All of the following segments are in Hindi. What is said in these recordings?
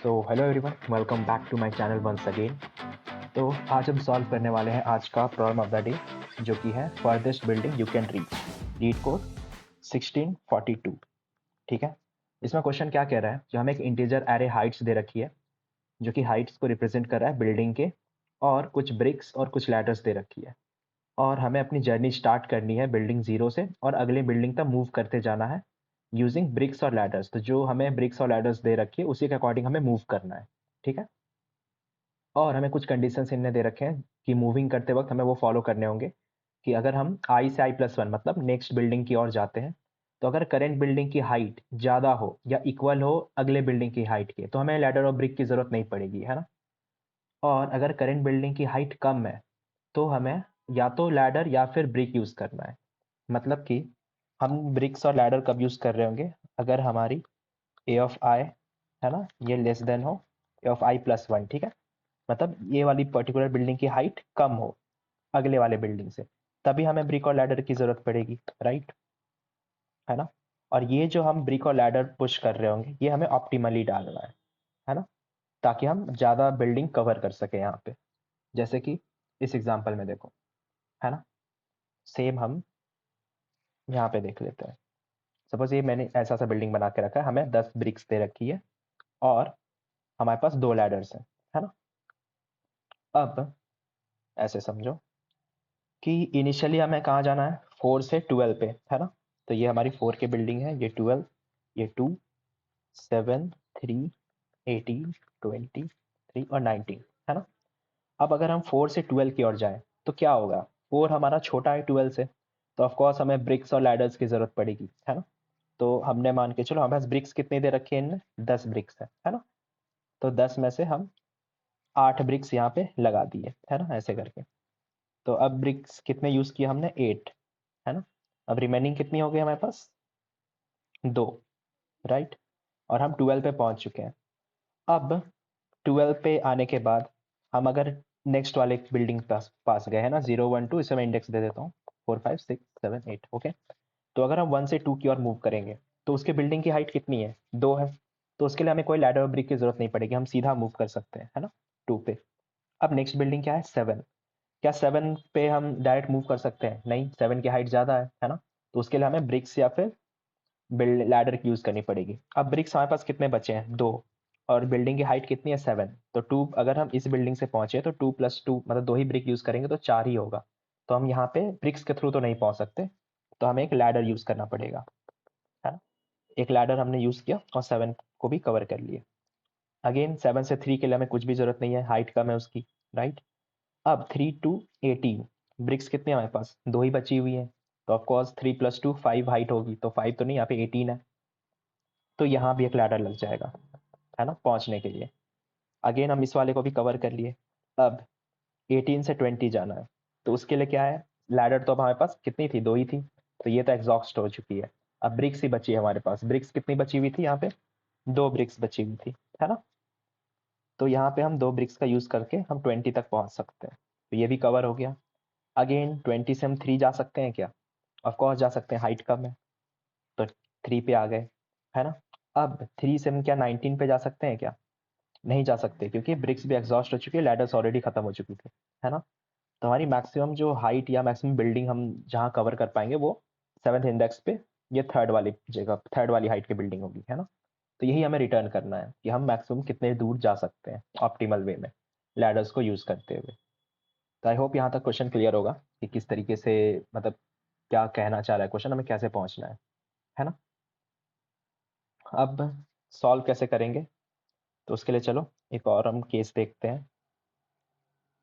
So hello everyone, welcome back to my channel once again. तो आज हम सॉल्व करने वाले हैं आज का प्रॉब्लम ऑफ द डे, जो कि है farthest building you can read code 1642। ठीक है। इसमें क्वेश्चन क्या कह रहा है, जो हमें एक इंटीजर एरे हाइट्स दे रखी है, जो कि हाइट्स को रिप्रेजेंट कर रहा है बिल्डिंग के, और कुछ ब्रिक्स और कुछ लैडर्स दे रखी है, और हमें अपनी जर्नी स्टार्ट करनी है बिल्डिंग 0 से और अगले बिल्डिंग तक मूव करते जाना है यूजिंग ब्रिक्स और लैडर्स। तो जो हमें ब्रिक्स और लैडर्स दे रखी है उसी के अकॉर्डिंग हमें मूव करना है। ठीक है। और हमें कुछ कंडीशंस इनने दे रखे हैं कि मूविंग करते वक्त हमें वो फॉलो करने होंगे कि अगर हम आई से i+1 मतलब नेक्स्ट बिल्डिंग की ओर जाते हैं, तो अगर करंट बिल्डिंग की हाइट ज़्यादा हो या इक्वल हो अगले बिल्डिंग की हाइट के, तो हमें लैडर और ब्रिक की ज़रूरत नहीं पड़ेगी, है ना। और अगर करंट बिल्डिंग की हाइट कम है, तो हमें या तो लैडर या फिर ब्रिक यूज़ करना है। मतलब कि हम ब्रिक्स और लैडर कब यूज़ कर रहे होंगे, अगर हमारी ए ऑफ आई, है ना, ये लेस देन हो ए ऑफ i+1। ठीक है। मतलब ये वाली पर्टिकुलर बिल्डिंग की हाइट कम हो अगले वाले बिल्डिंग से, तभी हमें ब्रिक और लैडर की जरूरत पड़ेगी, राइट, है ना। और ये जो हम ब्रिक और लैडर पुश कर रहे होंगे, ये हमें ऑप्टिमली डालना है ना, ताकि हम ज़्यादा बिल्डिंग कवर कर सके यहाँ पे। जैसे कि इस एग्जाम्पल में देखो, है ना, सेम हम यहाँ पे देख लेते हैं। सपोज ये मैंने ऐसा सा बिल्डिंग बना के रखा है, हमें 10 ब्रिक्स दे रखी है और हमारे पास 2 लैडर्स हैं, है ना। अब ऐसे समझो कि इनिशियली हमें कहाँ जाना है, 4 से 12 पे, है ना। तो ये हमारी 4 की बिल्डिंग है, ये 12, ये 2, 7, 3, 18, 23 और 19, है ना। अब अगर हम 4 से 12 की ओर जाएं तो क्या होगा, 4 हमारा छोटा है 12 से, तो ऑफकोर्स हमें ब्रिक्स और लैडर्स की जरूरत पड़ेगी, है ना। तो हमने मान के चलो हमारे पास ब्रिक्स कितने दे रखे हैं, इनने 10 ब्रिक्स है ना। तो 10 में से हम 8 ब्रिक्स यहाँ पे लगा दिए, है ना, ऐसे करके। तो अब ब्रिक्स कितने यूज किए हमने, 8, है ना। अब रिमेनिंग कितनी हो गई हमारे पास, 2, राइट। और हम 12 पे पहुंच चुके हैं। अब 12 पे आने के बाद हम अगर नेक्स्ट वाले बिल्डिंग पास पास गए, है ना, 0, 1, 2, इसे मैं इंडेक्स दे देता हूँ, 4, 5, 6, 7, 8, ओके। तो अगर हम 1 से 2 की ओर मूव करेंगे, तो उसके बिल्डिंग की हाइट कितनी है, 2 है। तो उसके लिए हमें कोई लैडर और ब्रिक की जरूरत नहीं पड़ेगी, हम सीधा मूव कर सकते हैं, है ना, 2 पे। अब नेक्स्ट बिल्डिंग क्या है, 7। क्या 7 पे हम डायरेक्ट मूव कर सकते हैं, नहीं, 7 की हाइट ज़्यादा है ना। तो उसके लिए हमें ब्रिक्स या फिर बिल्ड लैडर की यूज़ करनी पड़ेगी। अब ब्रिक्स हमारे पास कितने बचे हैं, 2, और बिल्डिंग की हाइट कितनी है, 7। तो 2, अगर हम इस बिल्डिंग से पहुंचे तो 2+2 मतलब 2 ही ब्रिक यूज़ करेंगे तो 4 ही होगा। तो हम यहाँ पे ब्रिक्स के थ्रू तो नहीं पहुंच सकते, तो हमें एक लैडर यूज़ करना पड़ेगा, है ना। एक लैडर हमने यूज़ किया और 7 को भी कवर कर लिए। अगेन 7 से 3 के लिए हमें कुछ भी जरूरत नहीं है, हाइट कम है उसकी, राइट। अब 3 to 18 ब्रिक्स कितने हमारे पास, 2 ही बची हुई है। तो ऑफकोर्स 3+2 5 हाइट होगी, तो 5 तो नहीं, यहाँ पे 18 है। तो यहाँ भी एक लैडर लग जाएगा, है ना, पहुँचने के लिए। अगेन हम इस वाले को भी कवर कर लिए। अब 18 से 20 जाना है, तो उसके लिए क्या है, लैडर तो अब हमारे पास कितनी थी, 2 ही थी, तो ये तो एग्जॉस्ट हो चुकी है। अब ब्रिक्स ही बची है हमारे पास। ब्रिक्स कितनी बची हुई थी यहाँ पे, 2 ब्रिक्स बची हुई थी, है ना। तो यहाँ पे हम 2 ब्रिक्स का यूज़ करके हम 20 तक पहुँच सकते हैं, तो ये भी कवर हो गया। अगेन 20 से हम 3 जा सकते हैं क्या, ऑफकोर्स जा सकते हैं, हाइट कम है, तो 3 पे आ गए, है ना। अब 3 से हम क्या 19 पे जा सकते हैं क्या, नहीं जा सकते, क्योंकि ब्रिक्स भी एग्जॉस्ट हो चुकी है, लैडर्स ऑलरेडी खत्म हो चुकी थी, है ना। तो हमारी मैक्सिमम जो हाइट या मैक्सिमम बिल्डिंग हम जहाँ कवर कर पाएंगे वो 7th इंडेक्स पे, ये थर्ड वाली जगह, थर्ड वाली हाइट की बिल्डिंग होगी, है ना। तो यही हमें रिटर्न करना है कि हम मैक्सिमम कितने दूर जा सकते हैं ऑप्टिमल वे में लैडर्स को यूज़ करते हुए। तो आई होप यहाँ तक क्वेश्चन क्लियर होगा कि किस तरीके से, मतलब क्या कहना चाह रहा है क्वेश्चन, हमें कैसे पहुंचना है ना। अब सॉल्व कैसे करेंगे, तो उसके लिए चलो एक और हम केस देखते हैं।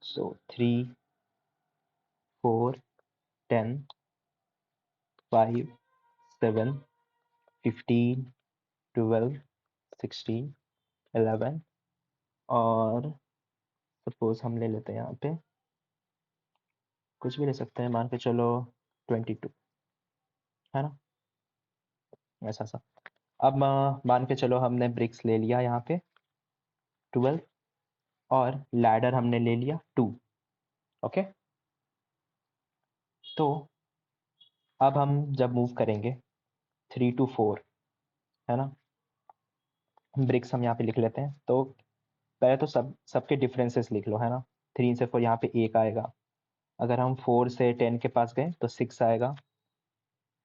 सो 3, 4, 10, 5, 7, 15, 12, 16, 11, और सपोज हम ले लेते हैं यहाँ पे, कुछ भी ले सकते हैं, मान के चलो 22, है ना, ऐसा सा। अब मान के चलो हमने ब्रिक्स ले लिया यहाँ पे 12, और लैडर हमने ले लिया 2, ओके। तो अब हम जब मूव करेंगे 3 to 4, है ना, ब्रिक्स हम यहाँ पे लिख लेते हैं। तो पहले तो सबके डिफरेंसेस लिख लो, है ना। 3 से 4 यहाँ पे 1 आएगा। अगर हम 4 से 10 के पास गए तो 6 आएगा।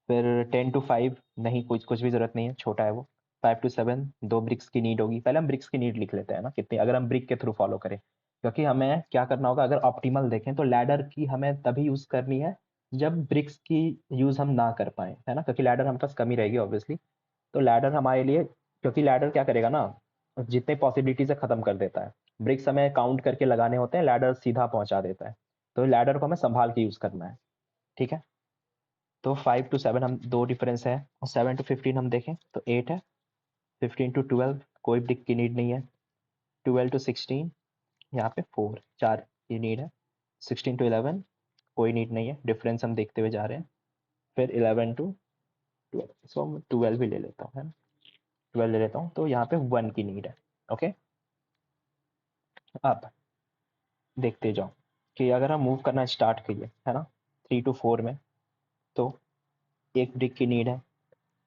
फिर 10 to 5 नहीं, कुछ भी ज़रूरत नहीं है, छोटा है वो। 5 to 7 2 ब्रिक्स की नीड होगी। पहले हम ब्रिक्स की नीड लिख लेते हैं ना, कितनी, अगर हम ब्रिक के थ्रू फॉलो करें। क्योंकि हमें क्या करना होगा, अगर ऑप्टिमल देखें तो लैडर की हमें तभी यूज़ करनी है जब ब्रिक्स की यूज़ हम ना कर पाएँ, है ना। क्योंकि लैडर हमारे पास कमी रहेगी ऑब्वियसली। तो लैडर हमारे लिए, क्योंकि लैडर क्या करेगा ना, जितने पॉसिबिलिटीज है ख़त्म कर देता है। ब्रिक्स हमें काउंट करके लगाने होते हैं, लैडर सीधा पहुंचा देता है। तो लैडर को हमें संभाल के यूज़ करना है, ठीक है। तो 5 to 7 हम दो डिफरेंस है, और 7 to 15 हम देखें तो 8 है। 15 to 12 कोई ब्रिक की नीड नहीं है। 12 to 16 यहाँ पे 4 की नीड है। 16 to 11 कोई नीड नहीं है, डिफरेंस हम देखते हुए जा रहे हैं। फिर 11 to 12, सो 12 भी ले लेता हूँ, है ना। 12 ले लेता हूँ, तो यहाँ पे 1 की नीड है। ओके, अब देखते जाओ कि अगर हम मूव करना स्टार्ट करिए, है ना, 3 to 4 में, तो एक ब्रिक की नीड है,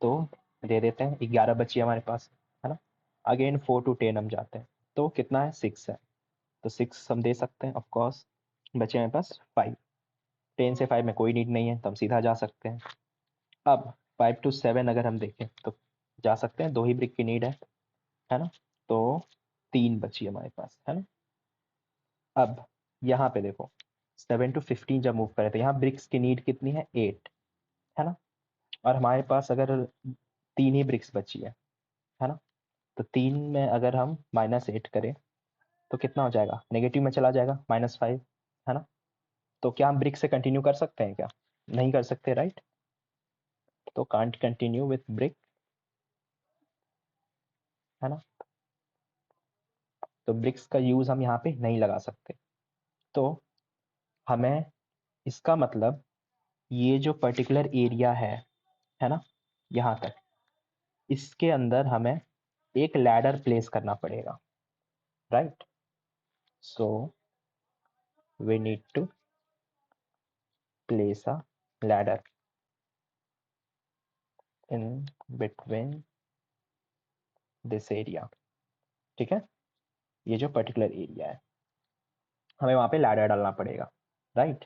तो दे देते हैं। 11 बची हमारे पास, है ना। अगेन 4 to 10 हम जाते हैं, तो कितना है, 6 है। तो 6 हम दे सकते हैं ऑफकोर्स। बचे हमारे पास 5। 10 से 5 में कोई नीड नहीं है, तो हम सीधा जा सकते हैं। अब 5 to 7 अगर हम देखें तो जा सकते हैं, 2 ही ब्रिक की नीड है ना। तो 3 बची हमारे पास, है ना। अब यहाँ पे देखो, 7 to 15 जब मूव करे तो यहाँ ब्रिक्स की नीड कितनी है, 8, है ना। और हमारे पास अगर 3 ही ब्रिक्स बची है ना। तो 3 में अगर हम -8 करें तो कितना हो जाएगा, नेगेटिव में चला जाएगा, -5, है ना। तो क्या हम ब्रिक से कंटिन्यू कर सकते हैं क्या, नहीं कर सकते, राइट। तो कांट कंटिन्यू विथ ब्रिक, है ना। तो ब्रिक्स का यूज हम यहाँ पे नहीं लगा सकते। तो हमें, इसका मतलब ये जो पर्टिकुलर एरिया है ना, यहाँ तक, इसके अंदर हमें एक लैडर प्लेस करना पड़ेगा, right. So we need to place a ladder in between this area, ठीक है। ये जो पर्टिकुलर एरिया है, हमें वहां पे लैडर डालना पड़ेगा, राइट।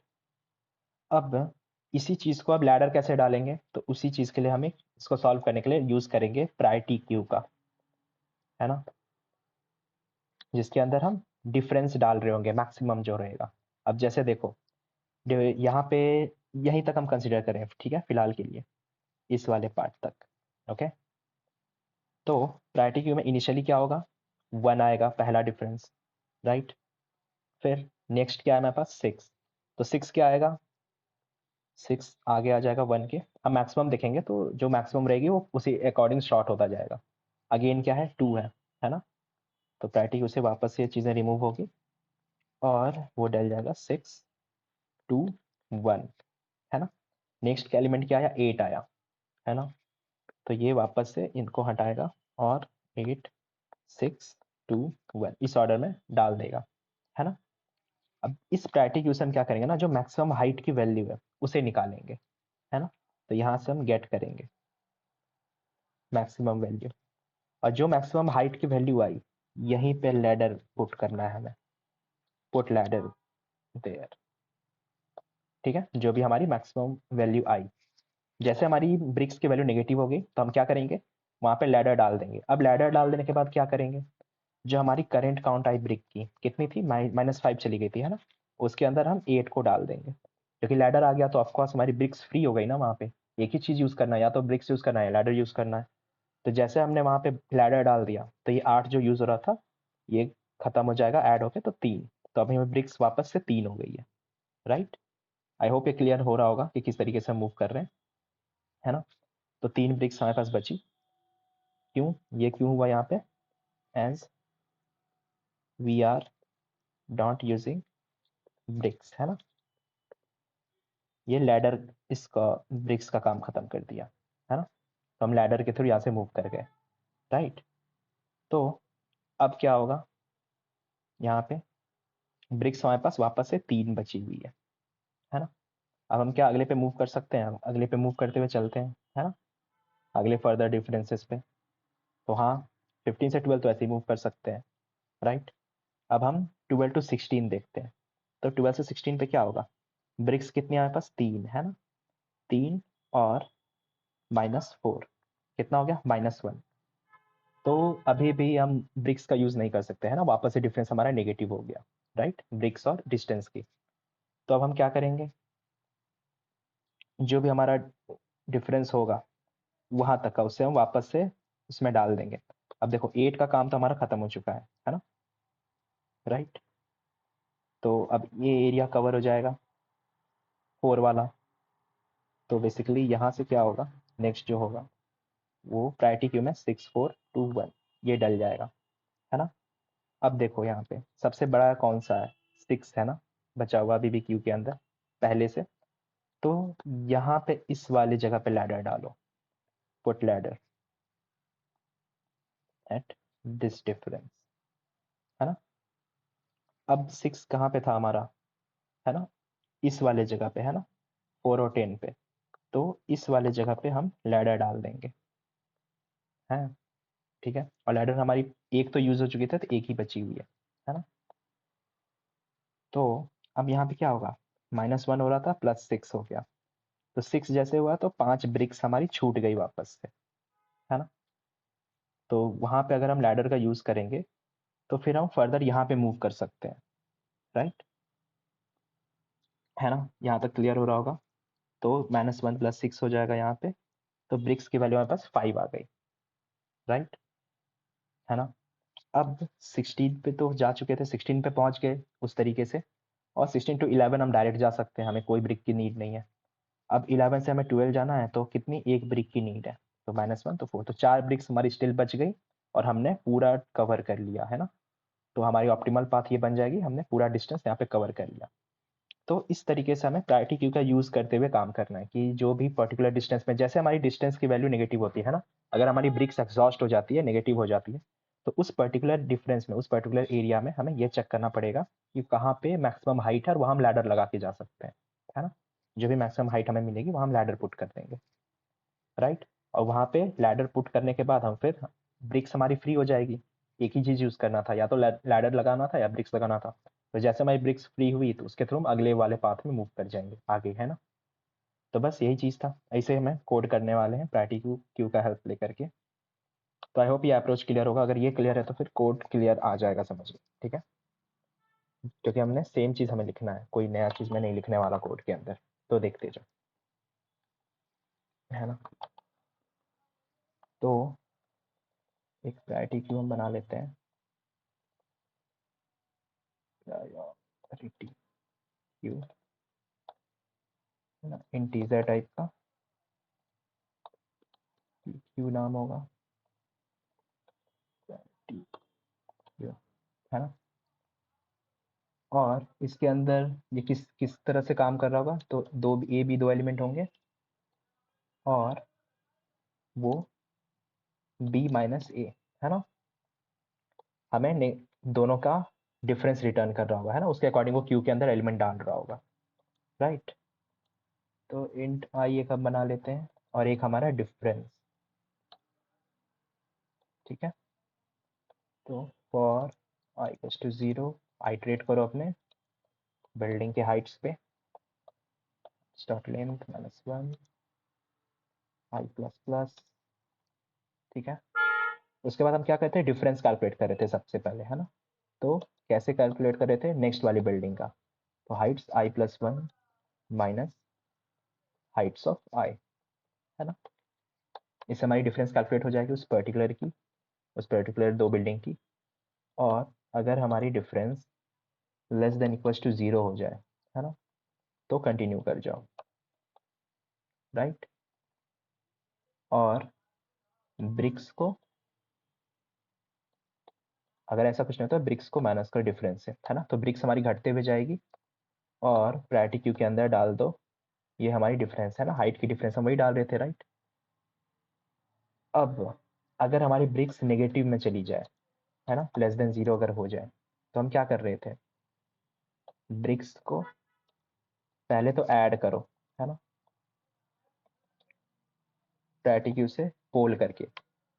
अब इसी चीज को अब लैडर कैसे डालेंगे, तो उसी चीज के लिए हमें इसको सॉल्व करने के लिए यूज करेंगे प्रायोरिटी क्यू का, है ना, जिसके अंदर हम डिफरेंस डाल रहे होंगे, मैक्सिमम जो रहेगा। अब जैसे देखो, यहाँ पे यहीं तक हम कंसिडर करें, ठीक है, फिलहाल के लिए इस वाले पार्ट तक। ओके, तो प्रायोरिटी क्यू में इनिशियली क्या होगा, 1 आएगा पहला डिफरेंस, राइट। फिर नेक्स्ट क्या है हमारे पास, 6। तो 6 क्या आएगा, 6 आगे आ जाएगा 1 के। अब मैक्सिमम देखेंगे तो जो मैक्सिमम रहेगी वो उसी अकॉर्डिंग शॉर्ट होता जाएगा। अगेन क्या है, 2 है ना। तो प्रायोरिटी क्यू से वापस ये चीज़ें रिमूव होगी, और वो डल जाएगा 6 2 1, है ना। नेक्स्ट का एलिमेंट क्या आया, 8 आया, है ना। तो ये वापस से इनको हटाएगा, और 8 6 2 1 इस ऑर्डर में डाल देगा, है ना। अब इस प्रायोरिटी क्यू से हम क्या करेंगे ना, जो मैक्सिमम हाइट की वैल्यू है उसे निकालेंगे, है ना। तो यहाँ से हम गेट करेंगे मैक्सिमम वैल्यू, और जो मैक्सिमम हाइट की वैल्यू आई, यहीं पे लैडर पुट करना है हमें, पुट लैडर देयर, ठीक है। जो भी हमारी मैक्सिमम वैल्यू आई, जैसे हमारी ब्रिक्स की वैल्यू नेगेटिव हो गई तो हम क्या करेंगे, वहां पे लैडर डाल देंगे। अब लैडर डाल देने के बाद क्या करेंगे, जो हमारी करंट काउंट आई ब्रिक की कितनी थी, -5 चली गई थी, है ना। उसके अंदर हम 8 को डाल देंगे, क्योंकि लैडर आ गया तो ऑफकोर्स हमारी ब्रिक्स फ्री हो गई ना। वहाँ पे एक ही चीज यूज करना है, या तो ब्रिक्स यूज करना है, लैडर यूज करना है। तो जैसे हमने वहाँ पे लैडर डाल दिया, तो ये 8 जो यूज हो रहा था, ये खत्म हो जाएगा ऐड होके, तो 3। तो अभी हमें ब्रिक्स वापस से 3 हो गई है, राइट। आई होप ये क्लियर हो रहा होगा कि किस तरीके से हम मूव कर रहे हैं, है ना। तो 3 ब्रिक्स हमारे पास बची। क्यों, ये क्यों हुआ यहाँ पे, as we are not using bricks, है ना। ये लैडर इसका ब्रिक्स का काम खत्म कर दिया, है ना। तो हम लैडर के थ्रू यहाँ से मूव कर गए, राइट। तो अब क्या होगा, यहाँ पे ब्रिक्स हमारे पास वापस से 3 बची हुई है ना। अब हम क्या अगले पे मूव कर सकते हैं, हम अगले पे मूव करते हुए चलते हैं, है ना, अगले फर्दर डिफरेंसेस पे। तो हाँ, 15 से 12 तो ऐसे ही मूव कर सकते हैं, राइट। अब हम 12 टू 16 देखते हैं। तो 12 से 16 पे क्या होगा, ब्रिक्स कितनी हमारे पास, 3 है ना, 3 और -4 कितना हो गया, -1। तो अभी भी हम ब्रिक्स का यूज नहीं कर सकते है ना, वापस से डिफरेंस हमारा नेगेटिव हो गया, राइट, ब्रिक्स और डिस्टेंस की। तो अब हम क्या करेंगे, जो भी हमारा डिफरेंस होगा वहां तक का उससे हम वापस से उसमें डाल देंगे। अब देखो 8 का काम तो हमारा खत्म हो चुका है ना, राइट। तो अब ये एरिया कवर हो जाएगा 4 वाला। तो बेसिकली यहाँ से क्या होगा, नेक्स्ट जो होगा वो प्रायोरिटी क्यू में 6 4 2 1 ये डल जाएगा, है ना। अब देखो यहाँ पे सबसे बड़ा कौन सा है, 6 है ना, बचा हुआ अभी भी क्यू के अंदर पहले से। तो यहाँ पे इस वाली जगह पे लैडर डालो, put ladder at this difference, है ना। अब 6 कहाँ पे था हमारा, है ना, इस वाले जगह पे, है ना, 4 और 10 पे। तो इस वाले जगह पे हम लैडर डाल देंगे, है, ठीक है। और लैडर हमारी एक तो यूज हो चुकी थी तो एक ही बची हुई है ना। तो अब यहाँ पे क्या होगा, -1 हो रहा था, +6 हो गया। तो 6 जैसे हुआ तो 5 ब्रिक्स हमारी छूट गई वापस से, है ना। तो वहां पे अगर हम लैडर का यूज करेंगे तो फिर हम फर्दर यहाँ पे मूव कर सकते हैं, राइट, है ना। यहाँ तक क्लियर हो रहा होगा। तो -1 +6 हो जाएगा यहाँ पे। तो ब्रिक्स की वैल्यू हमारे पास 5 आ गई, राइट, है ना। अब 16 पे तो जा चुके थे, 16 पे पहुंच गए उस तरीके से। और 16 टू 11 हम डायरेक्ट जा सकते हैं, हमें कोई ब्रिक की नीड नहीं है। अब 11 से हमें 12 जाना है तो कितनी, एक ब्रिक की नीड है। तो -1 तो 4, तो 4 ब्रिक्स हमारी स्टिल बच गई और हमने पूरा कवर कर लिया, है ना। तो हमारी ऑप्टिमल पाथ ये बन जाएगी, हमने पूरा डिस्टेंस यहाँ पे कवर कर लिया। तो इस तरीके से हमें प्रायोरिटी क्यू का यूज करते हुए काम करना है कि जो भी पर्टिकुलर डिस्टेंस में, जैसे हमारी डिस्टेंस की वैल्यू नेगेटिव होती है ना, अगर हमारी ब्रिक्स एग्जॉस्ट हो जाती है, नेगेटिव हो जाती है, तो उस पर्टिकुलर डिफरेंस में, उस पर्टिकुलर एरिया में हमें ये चेक करना पड़ेगा कि कहाँ पे मैक्सिमम हाइट है और वहाँ हम लैडर लगा के जा सकते हैं, है ना। जो भी मैक्सिमम हाइट हमें मिलेगी वहाँ हम लैडर पुट कर देंगे, राइट। और वहाँ पे लैडर पुट करने के बाद हम फिर ब्रिक्स हमारी फ्री हो जाएगी। एक ही चीज यूज करना था, या तो लैडर लगाना था या ब्रिक्स लगाना था। तो जैसे हमारी ब्रिक्स फ्री हुई तो उसके थ्रू हम अगले वाले पाथ में मूव कर जाएंगे आगे, है ना। तो बस यही चीज था, ऐसे हमें कोड करने वाले हैं प्रायोरिटी क्यू का हेल्प लेकर के। तो आई होप ये अप्रोच क्लियर होगा। अगर ये क्लियर है तो फिर कोड क्लियर आ जाएगा समझ लो, ठीक है। क्योंकि हमने सेम चीज हमें लिखना है, कोई नया चीज मैं नहीं लिखने वाला कोड के अंदर। तो देखते जाओ, है ना। तो एक प्रायोरिटी क्यू हम बना लेते हैं, प्रायोरिटी क्यू, है ना, इंटीजर टाइप का क्यू नाम होगा, क्यू, है ना। और इसके अंदर ये किस किस तरह से काम कर रहा होगा, तो दो एलिमेंट होंगे और वो B-A, है ना। हमें दोनों का डिफरेंस रिटर्न कर रहा होगा, है ना, उसके अकॉर्डिंग वो क्यू के अंदर एलिमेंट डाल रहा होगा, राइट। तो इंट आई एक हम बना लेते हैं और एक हमारा डिफरेंस, ठीक है। तो for I equals to 0, iterate करो अपने बिल्डिंग के हाइट्स पे, start length -1 I plus plus, ठीक है। उसके बाद हम क्या करते हैं, डिफरेंस कैलकुलेट कर रहे थे सबसे पहले, है ना। तो कैसे कैलकुलेट कर रहे थे, नेक्स्ट वाली बिल्डिंग का। तो heights i+1 minus heights of I, है ना। इससे हमारी डिफरेंस कैलकुलेट हो जाएगी उस पर्टिकुलर दो बिल्डिंग की। और अगर हमारी difference less than equals to 0 हो जाए, है ना, तो कंटिन्यू कर जाओ, राइट। और ब्रिक्स को, अगर ऐसा कुछ नहीं होता, ब्रिक्स को माइनस कर डिफरेंस से, है ना। तो ब्रिक्स हमारी घटते हुए जाएगी और प्रायोरिटी क्यू के अंदर डाल दो, ये हमारी डिफरेंस है ना, हाइट की डिफरेंस हम वही डाल रहे थे, राइट। अब अगर हमारी ब्रिक्स नेगेटिव में चली जाए, है ना, लेस देन 0 अगर हो जाए, तो हम क्या कर रहे थे, ब्रिक्स को पहले तो ऐड करो, है ना, प्रायोरिटी क्यू से पोल करके।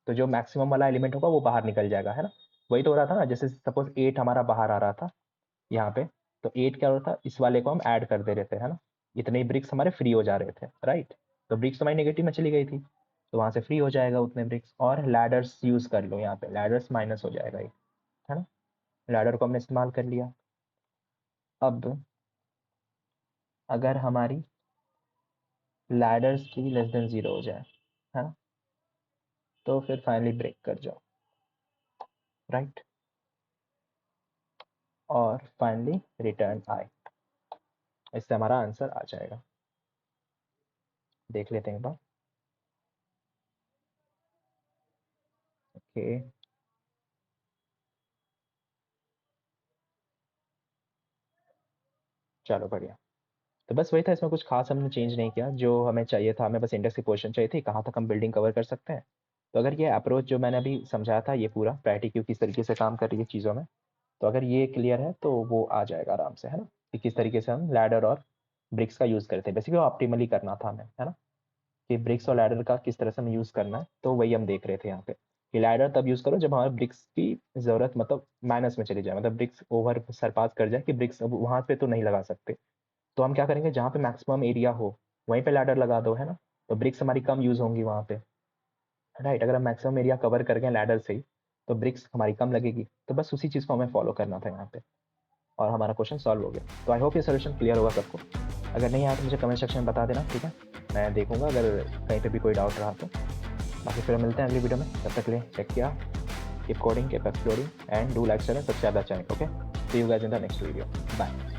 तो जो मैक्सिमम वाला एलिमेंट होगा वो बाहर निकल जाएगा, है ना। वही तो हो रहा था ना, जैसे सपोज 8 हमारा बाहर आ रहा था यहाँ पे, तो 8 क्या हो रहा था, इस वाले को हम ऐड कर दे रहे थे, है ना। इतने ही ब्रिक्स हमारे फ्री हो जा रहे थे, राइट। तो ब्रिक्स हमारी नेगेटिव में चली गई थी, तो वहाँ से फ्री हो जाएगा उतने ब्रिक्स। और लैडर्स यूज कर लो, यहाँ पे लैडर्स माइनस हो जाएगा ये, है ना। लैडर को हमने इस्तेमाल कर लिया। अब अगर हमारी लैडर्स की लेस देन 0 हो जाए, है ना, तो फिर फाइनली ब्रेक कर जाओ, राइट। और फाइनली रिटर्न आई, इससे हमारा आंसर आ जाएगा। देख लेते हैं एक बार। ओके, चलो बढ़िया। तो बस वही था, इसमें कुछ खास हमने चेंज नहीं किया। जो हमें चाहिए था, हमें बस इंडेक्स की पोजीशन चाहिए थी, कहाँ तक हम बिल्डिंग कवर कर सकते हैं। तो अगर ये अप्रोच जो मैंने अभी समझाया था, ये पूरा प्रायोरिटी क्यू किस तरीके से काम कर रही है चीज़ों में, तो अगर ये क्लियर है तो वो आ जाएगा आराम से, है ना, कि किस तरीके से हम लैडर और ब्रिक्स का यूज़ करते हैं। बेसिकली वो ऑप्टिमली करना था हमें, है ना, कि ब्रिक्स और लैडर का किस तरह से हमें यूज़ करना है। तो वही हम देख रहे थे यहाँ पे, कि लैडर तब यूज़ करो जब हमारे ब्रिक्स की ज़रूरत मतलब माइनस में चली जाए, मतलब ब्रिक्स ओवर सरपास कर जाए, कि ब्रिक्स अब वहाँ पे तो नहीं लगा सकते। तो हम क्या करेंगे, जहाँ पे मैक्सिमम एरिया हो वहीं पे लैडर लगा दो, है ना। तो ब्रिक्स हमारी कम यूज़ होंगी वहाँ पे, राइट। अगर हम मैक्सिमम एरिया कवर कर गए लैडर से ही, तो ब्रिक्स हमारी कम लगेगी। तो बस उसी चीज़ को हमें फॉलो करना था यहाँ पे, और हमारा क्वेश्चन सॉल्व हो गया। तो आई होप ये सोल्यूशन क्लियर होगा सबको। अगर नहीं आया तो मुझे कमेंट सेक्शन में बता देना, ठीक है। मैं देखूंगा अगर कहीं पे भी कोई डाउट रहा तो। बाकी फिर मिलते हैं अगली वीडियो में, तब तक के लिए take care, keep coding, keep exploring and do like share and subscribe the channel. Okay, see you guys in the next video, bye.